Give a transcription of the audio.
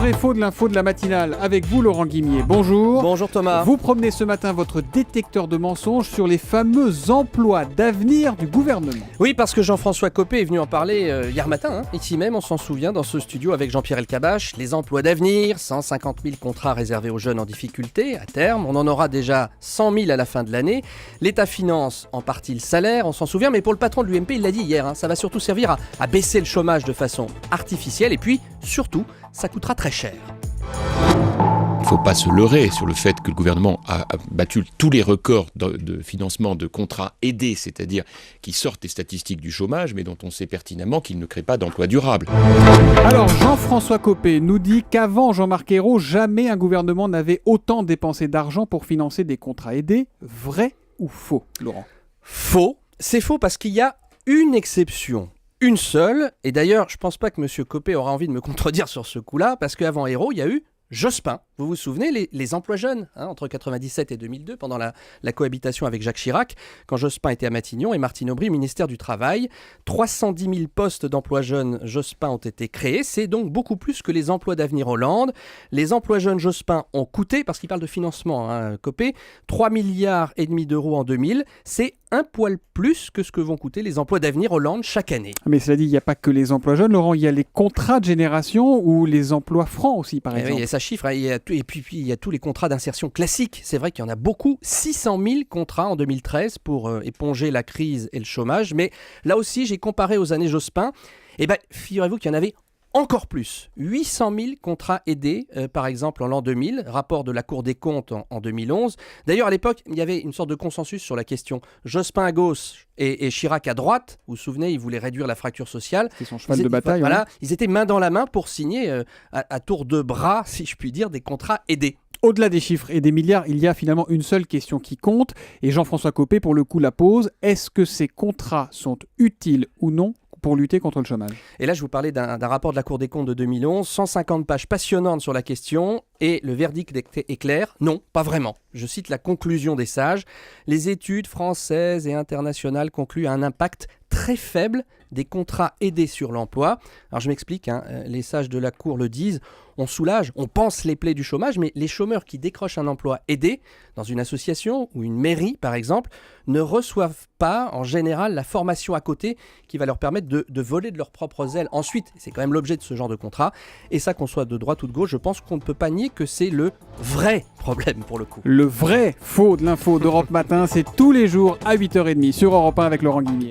Vrai faux de l'info de la matinale avec vous Laurent Guimier. Bonjour. Bonjour Thomas. Vous promenez ce matin votre détecteur de mensonges sur les fameux emplois d'avenir du gouvernement. Oui, parce que Jean-François Copé est venu en parler hier matin, ici même, on s'en souvient, dans ce studio avec Jean-Pierre Elkabbach. Les emplois d'avenir, 150 000 contrats réservés aux jeunes en difficulté, à terme. On en aura déjà 100 000 à la fin de l'année. L'État finance en partie le salaire, on s'en souvient, mais pour le patron de l'UMP, il l'a dit hier, ça va surtout servir à baisser le chômage de façon artificielle et puis, surtout, ça coûtera très cher. Il ne faut pas se leurrer sur le fait que le gouvernement a battu tous les records de financement de contrats aidés, c'est-à-dire qui sortent des statistiques du chômage, mais dont on sait pertinemment qu'ils ne créent pas d'emplois durables. Alors Jean-François Copé nous dit qu'avant Jean-Marc Ayrault, jamais un gouvernement n'avait autant dépensé d'argent pour financer des contrats aidés. Vrai ou faux, Laurent ? Faux. C'est faux parce qu'il y a une exception. Une seule, et d'ailleurs je pense pas que M. Copé aura envie de me contredire sur ce coup-là, parce qu'avant Ayrault, il y a eu Jospin. Vous vous souvenez, les emplois jeunes, entre 1997 et 2002, pendant la cohabitation avec Jacques Chirac, quand Jospin était à Matignon et Martine Aubry, ministère du Travail. 310 000 postes d'emplois jeunes Jospin ont été créés. C'est donc beaucoup plus que les emplois d'avenir Hollande. Les emplois jeunes Jospin ont coûté, parce qu'il parle de financement, Copé, 3,5 milliards d'euros en 2000. C'est un poil plus que ce que vont coûter les emplois d'avenir Hollande chaque année. Mais cela dit, il n'y a pas que les emplois jeunes, Laurent, il y a les contrats de génération ou les emplois francs aussi, par exemple. Oui, et ça chiffre, et puis il y a tous les contrats d'insertion classiques. C'est vrai qu'il y en a beaucoup, 600 000 contrats en 2013 pour éponger la crise et le chômage. Mais là aussi, j'ai comparé aux années Jospin. Et figurez-vous qu'il y en avait encore plus, 800 000 contrats aidés, par exemple en l'an 2000, rapport de la Cour des comptes en 2011. D'ailleurs, à l'époque, il y avait une sorte de consensus sur la question. Jospin à gauche et Chirac à droite, vous vous souvenez, ils voulaient réduire la fracture sociale. C'est son cheval de bataille. Voilà, ils étaient main dans la main pour signer à tour de bras, si je puis dire, des contrats aidés. Au-delà des chiffres et des milliards, il y a finalement une seule question qui compte, et Jean-François Copé, pour le coup, la pose. Est-ce que ces contrats sont utiles ou non pour lutter contre le chômage? Et là, je vous parlais d'un rapport de la Cour des comptes de 2011, 150 pages passionnantes sur la question, et le verdict est clair, non, pas vraiment. Je cite la conclusion des sages. Les études françaises et internationales concluent à un impact très faible des contrats aidés sur l'emploi. Alors je m'explique, les sages de la Cour le disent, on soulage, on pense les plaies du chômage, mais les chômeurs qui décrochent un emploi aidé, dans une association ou une mairie par exemple, ne reçoivent pas en général la formation à côté qui va leur permettre de voler de leurs propres ailes. Ensuite, c'est quand même l'objet de ce genre de contrat, et ça qu'on soit de droite ou de gauche, je pense qu'on ne peut pas nier que c'est le vrai problème pour le coup. Le vrai faux de l'info d'Europe Matin, c'est tous les jours à 8h30 sur Europe 1 avec Laurent Guimier.